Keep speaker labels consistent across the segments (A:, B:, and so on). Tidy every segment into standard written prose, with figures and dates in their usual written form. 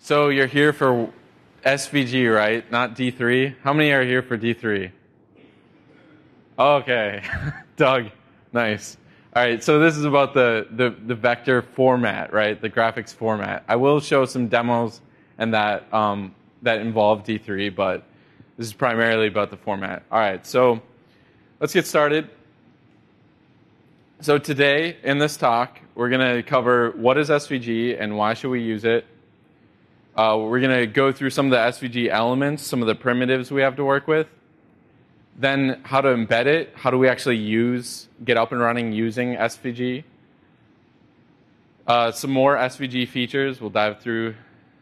A: So you're here for SVG, right? Not D3? How many are here for D3? Okay. Doug. Nice. All right, so this is about the vector format, right? The graphics format. I will show some demos and that involve D3, but this is primarily about the format. All right, so let's get started. So today, in this talk, we're going to cover what is SVG and why should we use it. We're going to go through some of the SVG elements, some of the primitives we have to work with. Then how to embed it, how do we actually get up and running using SVG. Some more SVG features, we'll dive through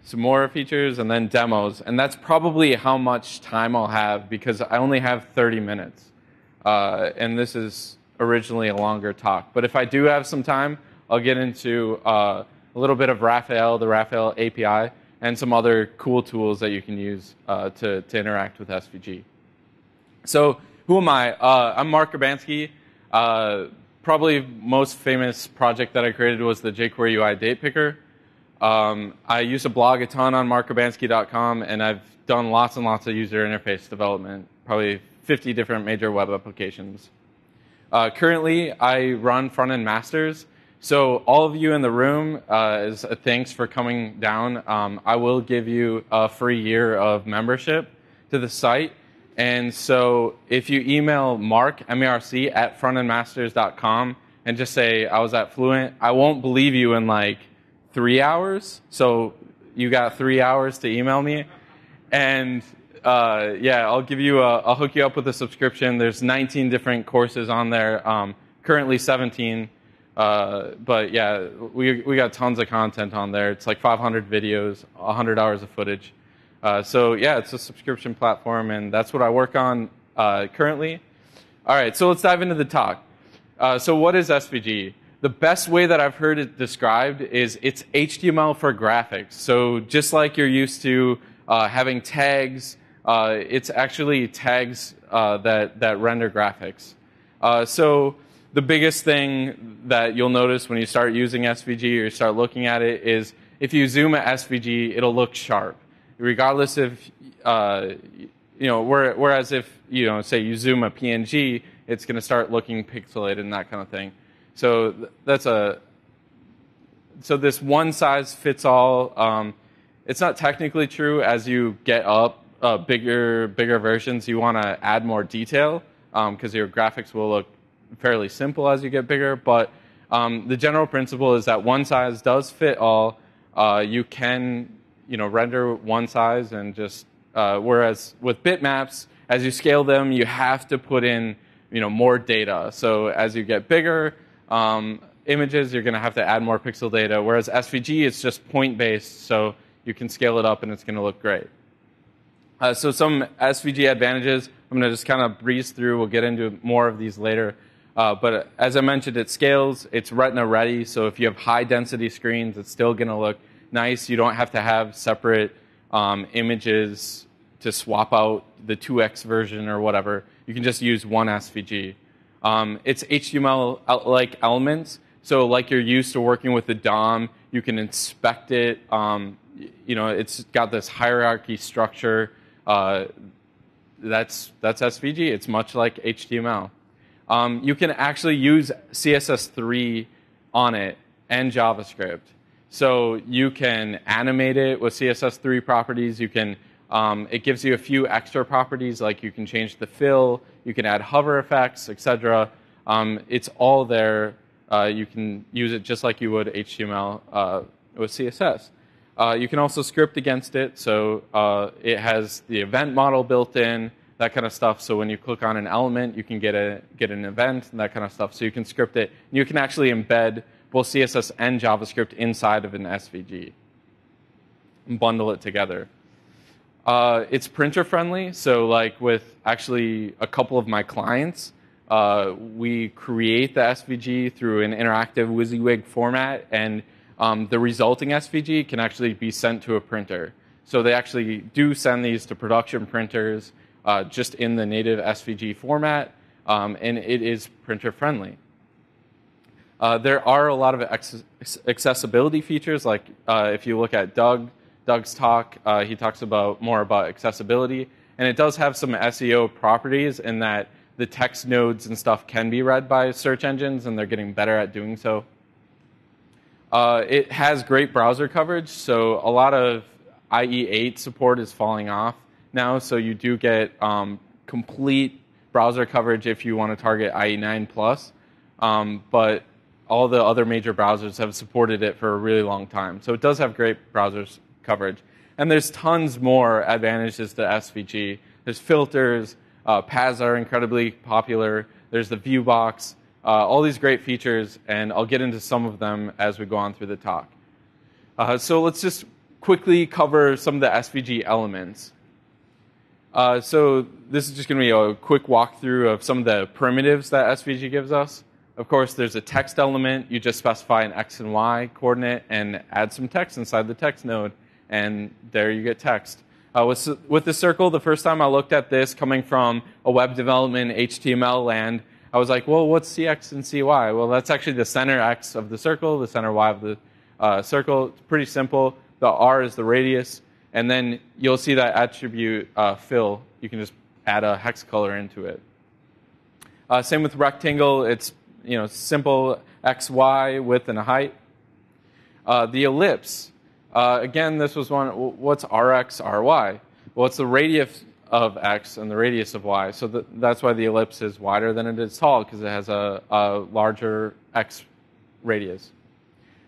A: some more features, and then demos. And that's probably how much time I'll have because I only have 30 minutes. And this is originally a longer talk. But if I do have some time, I'll get into a little bit of Raphael, the Raphael API, and some other cool tools that you can use to interact with SVG. So who am I? I'm Marc Grabanski. Probably most famous project that I created was the jQuery UI date picker. I used to blog a ton on marcgrabanski.com, and I've done lots and lots of user interface development, probably 50 different major web applications. Currently, I run front-end masters. So all of you in the room, as a thanks for coming down, I will give you a free year of membership to the site. And so if you email Marc, M-A-R-C, at frontendmasters.com and just say, I was at Fluent, I won't believe you in like 3 hours. So you got 3 hours to email me. And yeah, I'll hook you up with a subscription. There's 19 different courses on there, currently 17. But yeah, we got tons of content on there. It's like 500 videos, 100 hours of footage. So yeah, it's a subscription platform, and that's what I work on currently. All right, so let's dive into the talk. So what is SVG? The best way that I've heard it described is it's HTML for graphics. So just like you're used to having tags, it's actually tags that render graphics. So the biggest thing that you'll notice when you start using SVG or you start looking at it is if you zoom at SVG, it'll look sharp. Regardless if, whereas if, say you zoom a PNG, it's going to start looking pixelated and that kind of thing. So so this one size fits all, it's not technically true. As you get up bigger versions, you want to add more detail because your graphics will look fairly simple as you get bigger. But the general principle is that one size does fit all. You can render one size and just, whereas with bitmaps, as you scale them, you have to put in, more data. So as you get bigger images, you're going to have to add more pixel data, whereas SVG is just point-based, so you can scale it up and it's going to look great. So some SVG advantages, I'm going to just kind of breeze through. We'll get into more of these later. But as I mentioned, it scales. It's Retina ready, so if you have high-density screens, it's still going to look nice. You don't have to have separate images to swap out the 2x version or whatever. You can just use one SVG. It's HTML-like elements, so like you're used to working with the DOM, you can inspect it. It's got this hierarchy structure. That's SVG. It's much like HTML. You can actually use CSS3 on it and JavaScript. So you can animate it with CSS3 properties. You can, it gives you a few extra properties, like you can change the fill, you can add hover effects, etc. It's all there. You can use it just like you would HTML with CSS. You can also script against it, so it has the event model built in, that kind of stuff. So when you click on an element, you can get an event and that kind of stuff. So you can script it. And you can actually embed both CSS and JavaScript inside of an SVG and bundle it together. It's printer friendly. So like with actually a couple of my clients, we create the SVG through an interactive WYSIWYG format, and the resulting SVG can actually be sent to a printer. So they actually do send these to production printers just in the native SVG format, and it is printer friendly. There are a lot of accessibility features, like if you look at Doug Doug's talk, he talks more about accessibility. And it does have some SEO properties in that the text nodes and stuff can be read by search engines, and they're getting better at doing so. It has great browser coverage, so a lot of IE8 support is falling off now, so you do get complete browser coverage if you want to target IE9 plus, but all the other major browsers have supported it for a really long time. So it does have great browser coverage. And there's tons more advantages to SVG. There's filters, paths are incredibly popular, there's the view box, all these great features, and I'll get into some of them as we go on through the talk. So let's just quickly cover some of the SVG elements. So this is just going to be a quick walkthrough of some of the primitives that SVG gives us. Of course, there's a text element. You just specify an X and Y coordinate and add some text inside the text node, and there you get text. With the circle, the first time I looked at this coming from a web development HTML land, I was like, well, what's CX and CY? Well, that's actually the center X of the circle, the center Y of the circle. It's pretty simple. The R is the radius. And then you'll see that attribute fill. You can just add a hex color into it. Same with rectangle. It's simple X, Y, width, and a height. The ellipse. Again, this was one. What's RX, RY? Well, it's the radius of X and the radius of Y. So that's why the ellipse is wider than it is tall, because it has a larger X radius.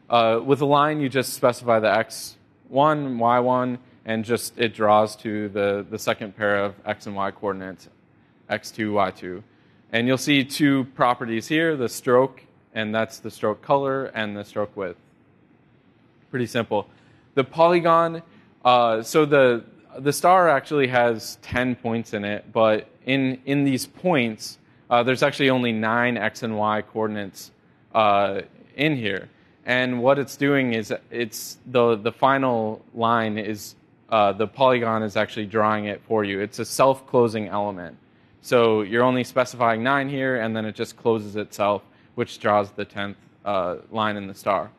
A: With a line, you just specify the X1, Y1, and just it draws to the second pair of X and Y coordinates, X2, Y2. And you'll see two properties here, the stroke, and that's the stroke color, and the stroke width. Pretty simple. The polygon, so the star actually has 10 points in it, but in these points, there's actually only 9 X and Y coordinates in here. And what it's doing is it's the final line is the polygon is actually drawing it for you. It's a self-closing element. So you're only specifying 9 here, and then it just closes itself, which draws the 10th line in the star.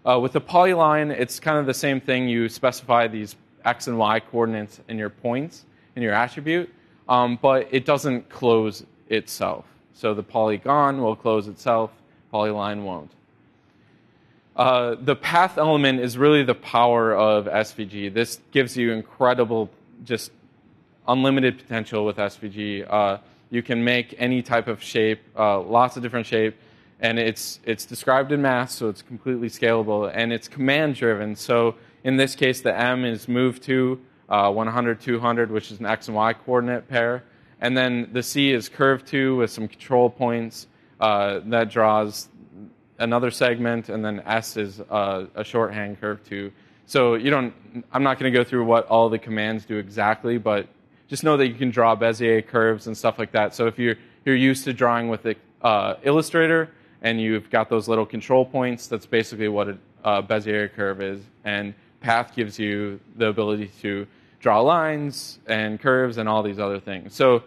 A: With the polyline, it's kind of the same thing. You specify these X and Y coordinates in your points, in your attribute, but it doesn't close itself. So the polygon will close itself, polyline won't. The path element is really the power of SVG. This gives you incredible, just unlimited potential with SVG. You can make any type of shape, lots of different shape, and it's described in math, so it's completely scalable, and it's command-driven. So in this case, the M is move to 100, 200, which is an X and Y coordinate pair, and then the C is curve to with some control points that draws another segment, and then S is a shorthand curve to. So I'm not going to go through what all the commands do exactly, but just know that you can draw Bezier curves and stuff like that. So if you're used to drawing with Illustrator and you've got those little control points, that's basically what a Bezier curve is. And path gives you the ability to draw lines and curves and all these other things. So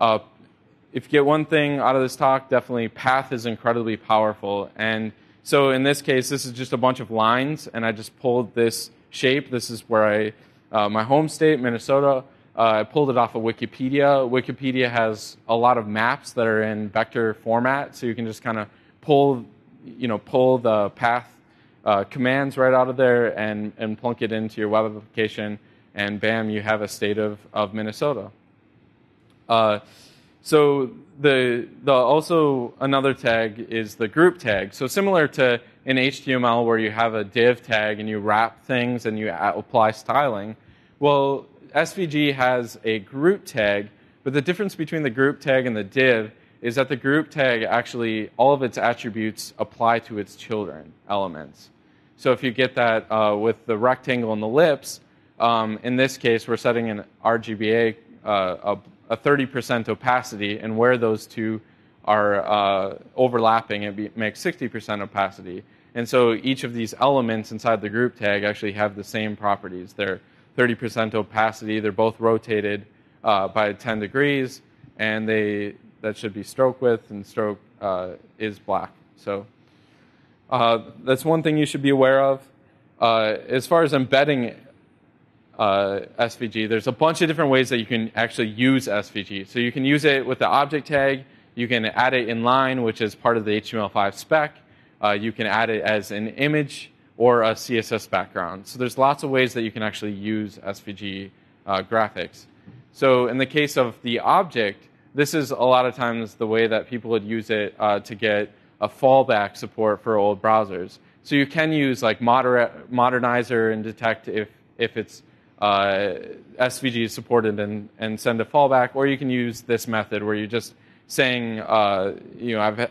A: if you get one thing out of this talk, definitely path is incredibly powerful. And so in this case, this is just a bunch of lines, and I just pulled this shape. This is where my home state, Minnesota. I pulled it off of Wikipedia. Wikipedia has a lot of maps that are in vector format, so you can just kind of pull the path commands right out of there and plunk it into your web application, and bam, you have a state of Minnesota. So also another tag is the group tag. So similar to in HTML where you have a div tag and you wrap things and you apply styling, well, SVG has a group tag, but the difference between the group tag and the div is that the group tag actually, all of its attributes apply to its children elements. So if you get that with the rectangle and the ellipse, in this case we're setting an RGBA, a 30% opacity, and where those two are overlapping, it makes 60% opacity. And so each of these elements inside the group tag actually have the same properties. They're 30% opacity, they're both rotated by 10 degrees, and that should be stroke width, and stroke is black. So that's one thing you should be aware of. As far as embedding SVG. There's a bunch of different ways that you can actually use SVG. So you can use it with the object tag. You can add it in line, which is part of the HTML5 spec. You can add it as an image or a CSS background. So there's lots of ways that you can actually use SVG graphics. So in the case of the object, this is a lot of times the way that people would use it to get a fallback support for old browsers. So you can use like Modernizer and detect if it's SVG is supported and send a fallback, or you can use this method where you're just saying, I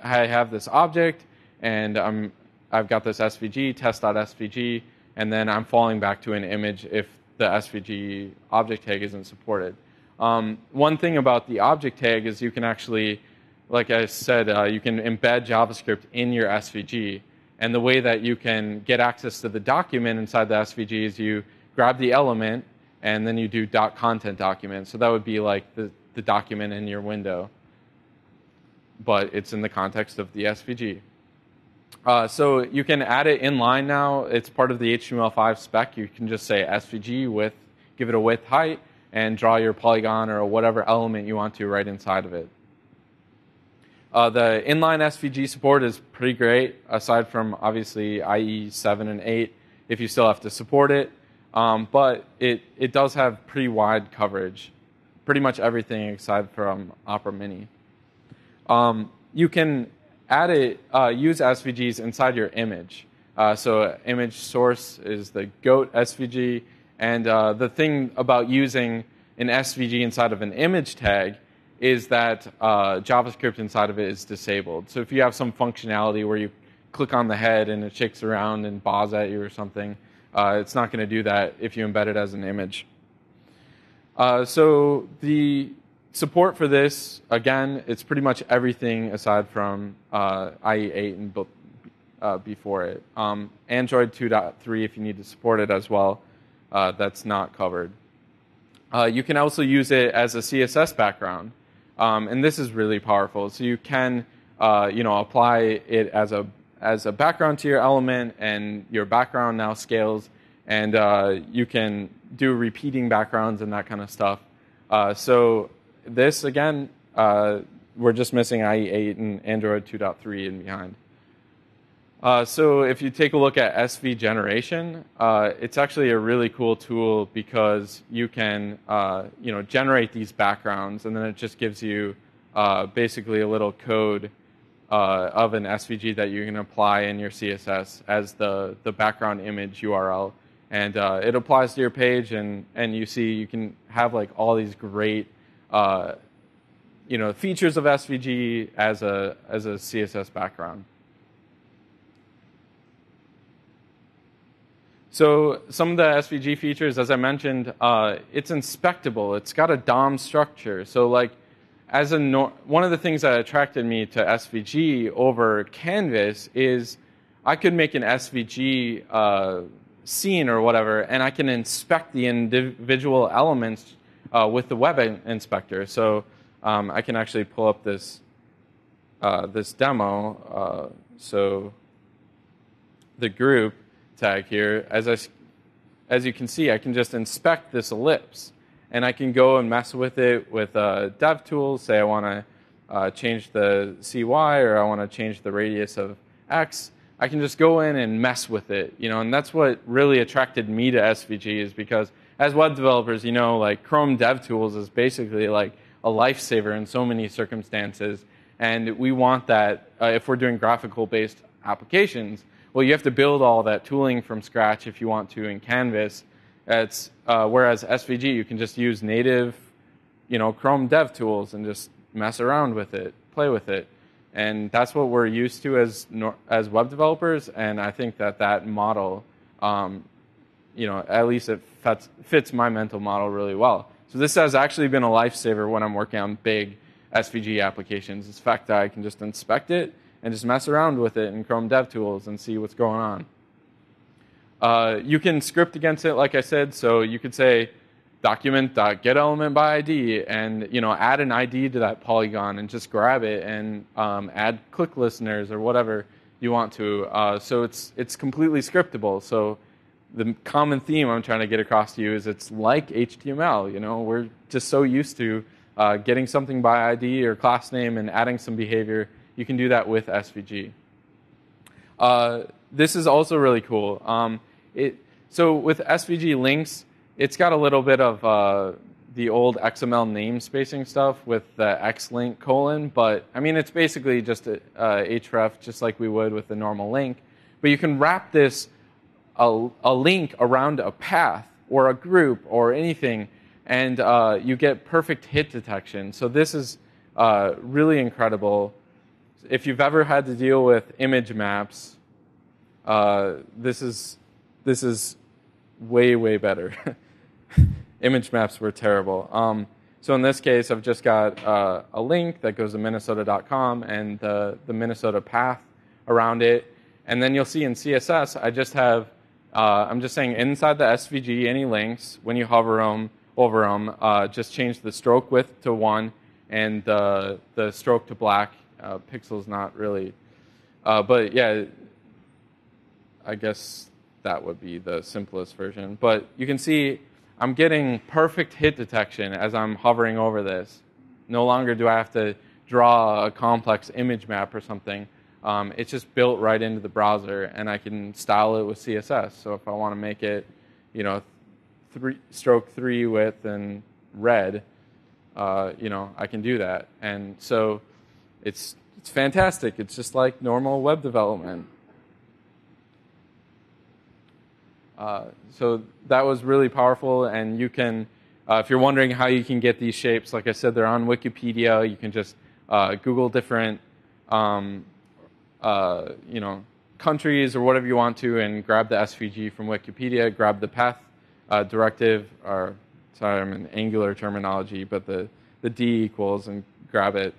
A: have this object and I've got this SVG, test.svg, and then I'm falling back to an image if the SVG object tag isn't supported. One thing about the object tag is you can actually, like I said, you can embed JavaScript in your SVG. And the way that you can get access to the document inside the SVG is you grab the element and then you do .content document. So that would be like the document in your window, but it's in the context of the SVG. So you can add it inline now. It's part of the HTML5 spec. You can just say SVG width, give it a width height, and draw your polygon or whatever element you want to right inside of it. The inline SVG support is pretty great, aside from obviously IE 7 and 8, if you still have to support it. But it does have pretty wide coverage, pretty much everything aside from Opera Mini. You can add it, use SVGs inside your image. So image source is the GOAT SVG. And the thing about using an SVG inside of an image tag is that JavaScript inside of it is disabled. So if you have some functionality where you click on the head and it shakes around and baws at you or something, it's not going to do that if you embed it as an image. So the support for this, again, it's pretty much everything aside from IE8 and before it. Android 2.3, if you need to support it as well, that's not covered. You can also use it as a CSS background. And this is really powerful. So you can, apply it as a background to your element, and your background now scales, and you can do repeating backgrounds and that kind of stuff. So this again, we're just missing IE8 and Android 2.3 and behind. So if you take a look at SV generation, it's actually a really cool tool because you can generate these backgrounds, and then it just gives you basically a little code of an SVG that you can apply in your CSS as the background image URL. And it applies to your page, and you see you can have like all these great features of SVG as a CSS background. So some of the SVG features, as I mentioned, it's inspectable. It's got a DOM structure. So like, one of the things that attracted me to SVG over Canvas is I could make an SVG scene or whatever, and I can inspect the individual elements with the web inspector. So I can actually pull up this demo. So the group tag here, as you can see, I can just inspect this ellipse, and I can go and mess with it with dev tools. Say I want to change the CY, or I want to change the radius of X. I can just go in and mess with it, and that's what really attracted me to SVG, is because as web developers, like Chrome DevTools is basically like a lifesaver in so many circumstances, and we want that if we're doing graphical-based applications. Well, you have to build all that tooling from scratch if you want to in Canvas. Whereas SVG, you can just use native, Chrome DevTools and just mess around with it, play with it, and that's what we're used to as web developers. And I think that model, at least it fits my mental model really well. So this has actually been a lifesaver when I'm working on big SVG applications. It's the fact that I can just inspect it and just mess around with it in Chrome DevTools and see what's going on. You can script against it, like I said. So you could say document.getElementById, and add an ID to that polygon and just grab it and add click listeners or whatever you want to. So it's completely scriptable. So the common theme I'm trying to get across to you is it's like HTML. You know, we're just so used to getting something by ID or class name and adding some behavior. You can do that with SVG. This is also really cool. So with SVG links, it's got a little bit of the old XML namespacing stuff with the xlink colon, but I mean, it's basically just a href, just like we would with the normal link. But you can wrap this a link around a path or a group or anything, and you get perfect hit detection. So this is really incredible. If you've ever had to deal with image maps, this is way, way better. Image maps were terrible. So in this case, I've just got a link that goes to Minnesota.com and the Minnesota path around it. And then you'll see in CSS, I just have, I'm just saying inside the SVG, any links, when you hover over them, just change the stroke width to 1 and the stroke to black. Pixels not really. But yeah, I guess that would be the simplest version. But you can see I'm getting perfect hit detection as I'm hovering over this. No longer do I have to draw a complex image map or something. It's just built right into the browser, and I can style it with CSS. So if I want to make it, you know, stroke 3 width and red, you know, I can do that. And so it's fantastic. It's just like normal web development. So that was really powerful, and you can, if you're wondering how you can get these shapes, like I said, they're on Wikipedia. You can just Google different, you know, countries or whatever you want to, and grab the SVG from Wikipedia, grab the path directive, or sorry, I'm in Angular terminology, but the D equals, and grab it,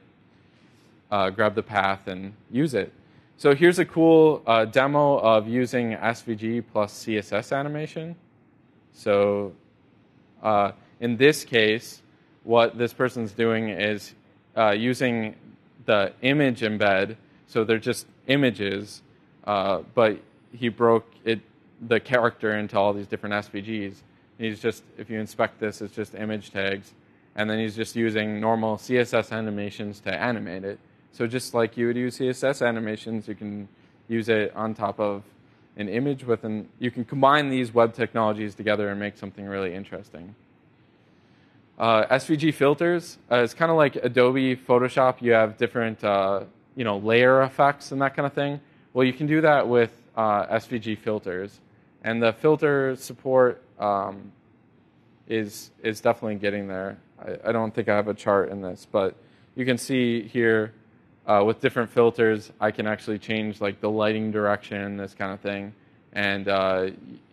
A: grab the path, and use it. So here's a cool demo of using SVG plus CSS animation. So in this case, what this person's doing is using the image embed. So they're just images, but he broke the character into all these different SVGs. He's just, if you inspect this, it's just image tags. And then he's just using normal CSS animations to animate it. So just like you would use CSS animations, you can use it on top of an image you can combine these web technologies together and make something really interesting. SVG filters is kind of like Adobe Photoshop. You have different you know, layer effects and that kind of thing. Well, you can do that with SVG filters. And the filter support is definitely getting there. I don't think I have a chart in this, but you can see here, with different filters, I can actually change like the lighting direction, this kind of thing, and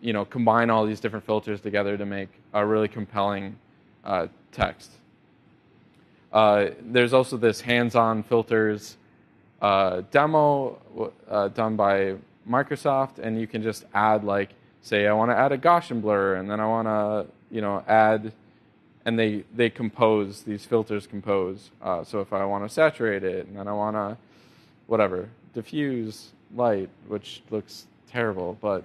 A: you know, combine all these different filters together to make a really compelling text. There's also this hands-on filters demo done by Microsoft, and you can just add, like, say I want to add a Gaussian blur, and then I want to, you know, add. And they compose, these filters compose. So if I want to saturate it, and then I want to, whatever, diffuse light, which looks terrible, but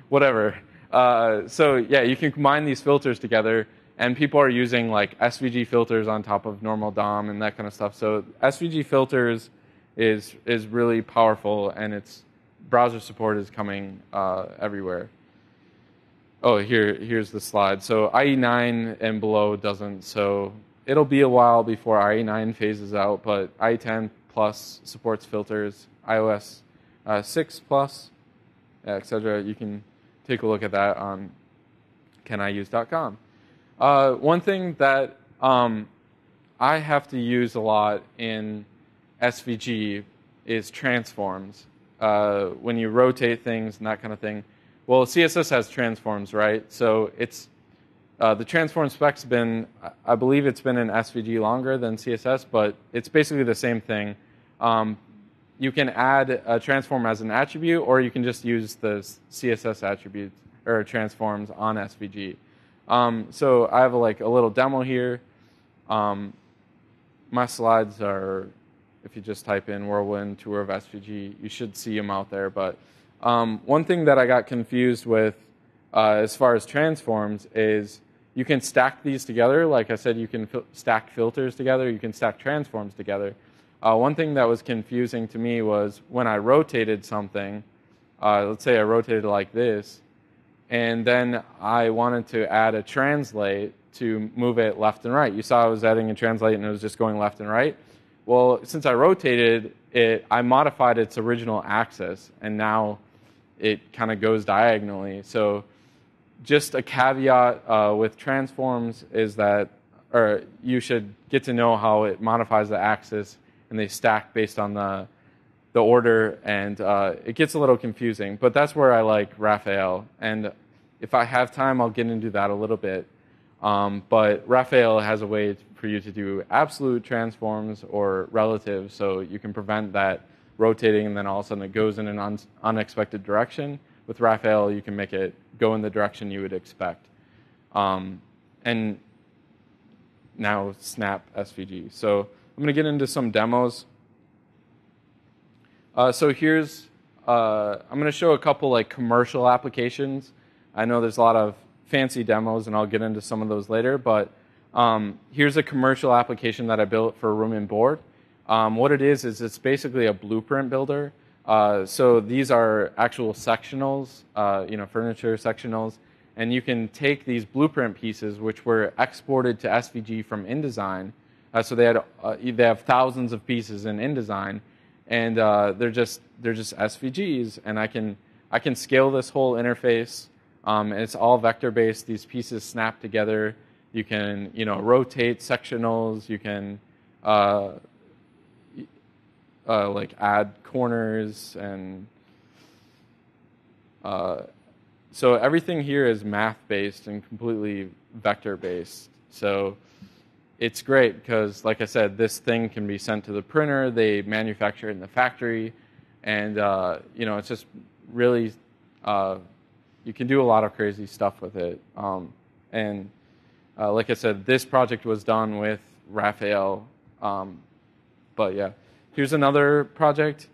A: whatever. So yeah, you can combine these filters together, and people are using like SVG filters on top of normal DOM and that kind of stuff. So SVG filters is really powerful, and its browser support is coming everywhere. Oh, here's the slide. So IE9 and below doesn't, so it'll be a while before IE9 phases out, but IE10 plus supports filters, iOS 6 plus, etc. You can take a look at that on caniuse.com. One thing that I have to use a lot in SVG is transforms. When you rotate things and that kind of thing. Well, CSS has transforms, right? So it's the transform spec's been, I believe it's been in SVG longer than CSS, but it's basically the same thing. You can add a transform as an attribute, or you can just use the CSS attributes or transforms on SVG. So I have a little demo here. My slides are, if you just type in Whirlwind tour of SVG, you should see them out there. But One thing that I got confused with as far as transforms is you can stack these together. Like I said, you can stack filters together. You can stack transforms together. One thing that was confusing to me was when I rotated something, let's say I rotated like this, and then I wanted to add a translate to move it left and right. You saw I was adding a translate and it was just going left and right. Well, since I rotated it, I modified its original axis, and now it kind of goes diagonally. So just a caveat with transforms is that, or you should get to know how it modifies the axis, and they stack based on the order, and it gets a little confusing. But that's where I like Raphael, and if I have time, I'll get into that a little bit. But Raphael has a way for you to do absolute transforms or relative, so you can prevent that rotating and then all of a sudden it goes in an unexpected direction. With Raphael, you can make it go in the direction you would expect. And now snap SVG. So I'm going to get into some demos. So here's, I'm going to show a couple like commercial applications. I know there's a lot of fancy demos, and I'll get into some of those later, but here's a commercial application that I built for Room and Board. What it is it's basically a blueprint builder. So these are actual sectionals, furniture sectionals, and you can take these blueprint pieces, which were exported to SVG from InDesign. So they have thousands of pieces in InDesign, and they're just SVGs, and I can scale this whole interface. And it's all vector based. These pieces snap together. You can rotate sectionals. You can like add corners, and so everything here is math based and completely vector based. So it's great because, like I said, this thing can be sent to the printer. They manufacture it in the factory, and it's just really you can do a lot of crazy stuff with it. Like I said, this project was done with Raphael. But yeah, here's another project.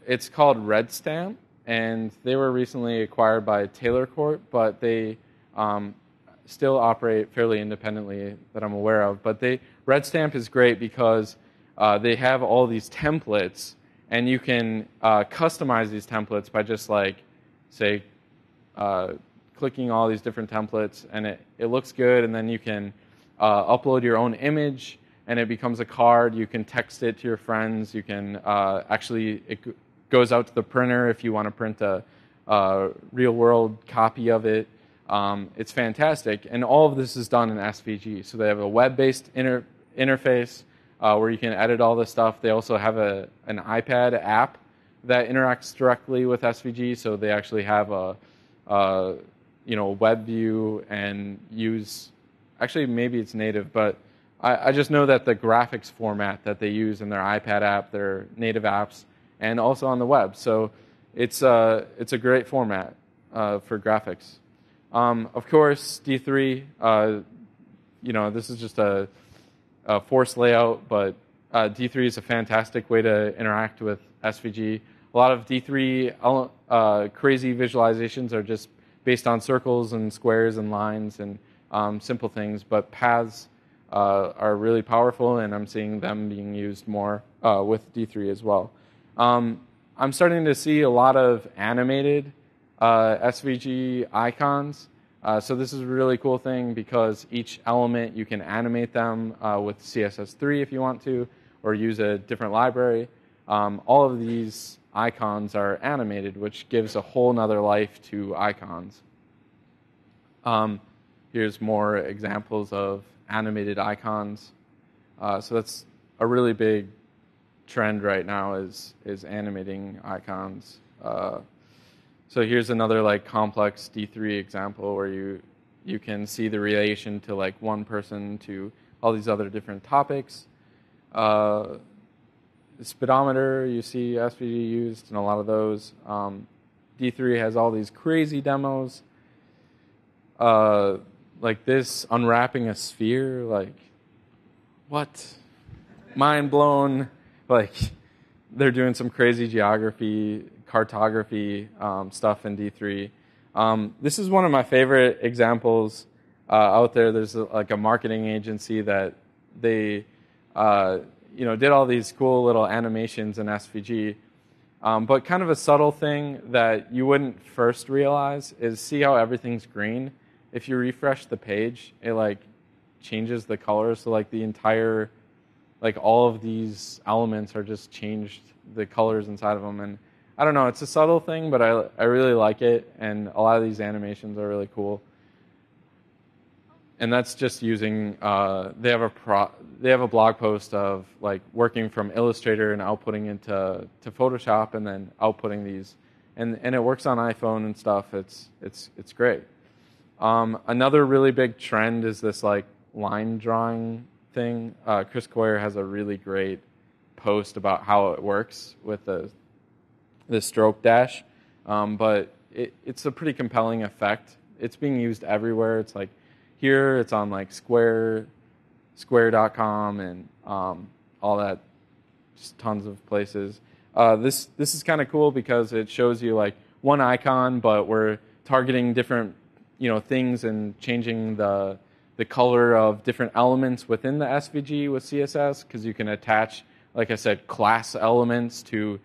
A: It's called Red Stamp, and they were recently acquired by Taylor Corp, but they still operate fairly independently that I'm aware of. But Red Stamp is great because they have all these templates, and you can customize these templates by just like, say, clicking all these different templates, and it looks good, and then you can upload your own image, and it becomes a card. You can text it to your friends. You can it goes out to the printer if you want to print a real-world copy of it. It's fantastic, and all of this is done in SVG. So they have a web-based interface where you can edit all this stuff. They also have an iPad app that interacts directly with SVG, so they actually have a web view and use, actually maybe it's native, but I just know that the graphics format that they use in their iPad app, their native apps, and also on the web. So it's a great format for graphics. Of course, D3, this is just a force layout, but D3 is a fantastic way to interact with SVG. A lot of D3 crazy visualizations are just based on circles and squares and lines and simple things, but paths are really powerful, and I'm seeing them being used more with D3 as well. I'm starting to see a lot of animated SVG icons. So this is a really cool thing because each element, you can animate them with CSS3 if you want to, or use a different library. All of these icons are animated, which gives a whole nother life to icons. Here's more examples of animated icons. So that's a really big trend right now is animating icons. So here's another like complex D3 example where you can see the relation to like one person to all these other different topics. The speedometer, you see SVG used in a lot of those. D3 has all these crazy demos. Like this, unwrapping a sphere, like, what? Mind blown. Like, they're doing some crazy geography cartography stuff in D3. This is one of my favorite examples out there. There's like a marketing agency that they did all these cool little animations in SVG. But kind of a subtle thing that you wouldn't first realize is see how everything's green. If you refresh the page, it like changes the color. So like the entire, like all of these elements are just changed, the colors inside of them. And I don't know, it's a subtle thing, but I really like it. And a lot of these animations are really cool. And that's just using, they have a blog post of like working from Illustrator and outputting into Photoshop and then outputting these. And it works on iPhone and stuff. It's great. Another really big trend is this like line drawing thing. Chris Coyer has a really great post about how it works with the stroke dash. But it's a pretty compelling effect. It's being used everywhere. It's like here, it's on like Square.com and all that, just tons of places. This is kind of cool because it shows you like one icon, but we're targeting different things and changing the color of different elements within the SVG with CSS, because you can attach, like I said, class elements to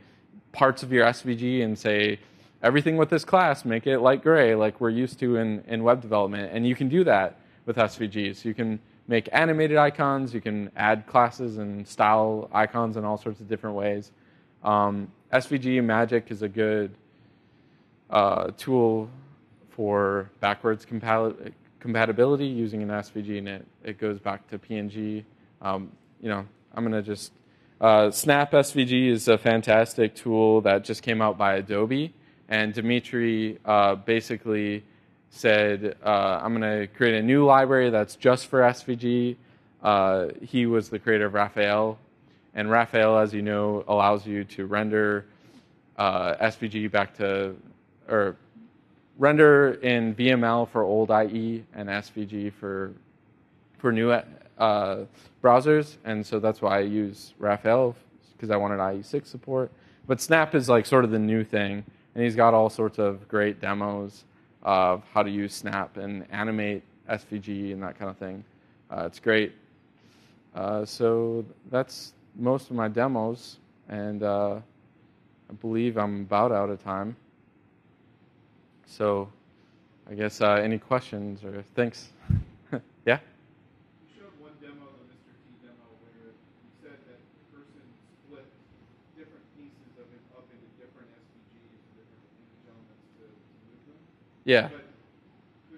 A: parts of your SVG and say, everything with this class, make it light gray like we're used to in web development. And you can do that with SVG. So you can make animated icons, you can add classes and style icons in all sorts of different ways. SVG Magic is a good tool for backwards compatibility using an SVG, and it goes back to PNG. I'm going to just... Snap SVG is a fantastic tool that just came out by Adobe, and Dimitri basically said, I'm going to create a new library that's just for SVG. He was the creator of Raphael, and Raphael, as you know, allows you to render SVG back to, or render in VML for old IE and SVG for new browsers, and so that's why I use Raphael, because I wanted IE6 support. But Snap is like sort of the new thing, and he's got all sorts of great demos of how to use Snap and animate SVG and that kind of thing. It's great. So that's most of my demos, and I believe I'm about out of time. So I guess any questions or thanks? Yeah?
B: You showed one demo, the Mr. T demo, where you said that the person split different pieces of it up into different SVGs, different image elements to move them.
A: Yeah.
B: But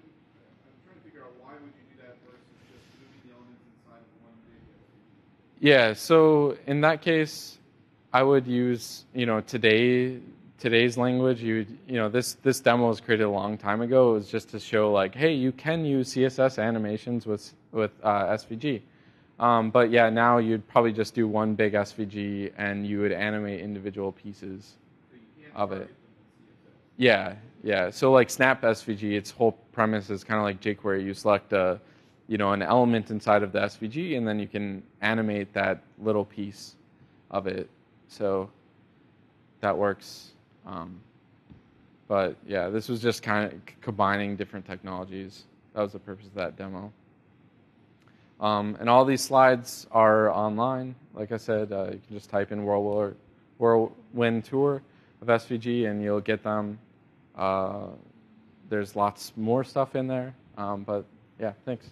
B: I'm trying to figure out why would you do that versus just moving the elements inside of one big SVG?
A: Yeah, so in that case, I would use, today's language. This demo was created a long time ago. It was just to show like, hey, you can use CSS animations with SVG. But yeah, now you'd probably just do one big SVG and you would animate individual pieces of it. Yeah. So like Snap SVG, its whole premise is kind of like jQuery. You select an element inside of the SVG, and then you can animate that little piece of it. So that works. But yeah, this was just kind of combining different technologies. That was the purpose of that demo. And all these slides are online. Like I said, you can just type in Whirlwind tour of SVG and you'll get them. There's lots more stuff in there. But yeah, thanks.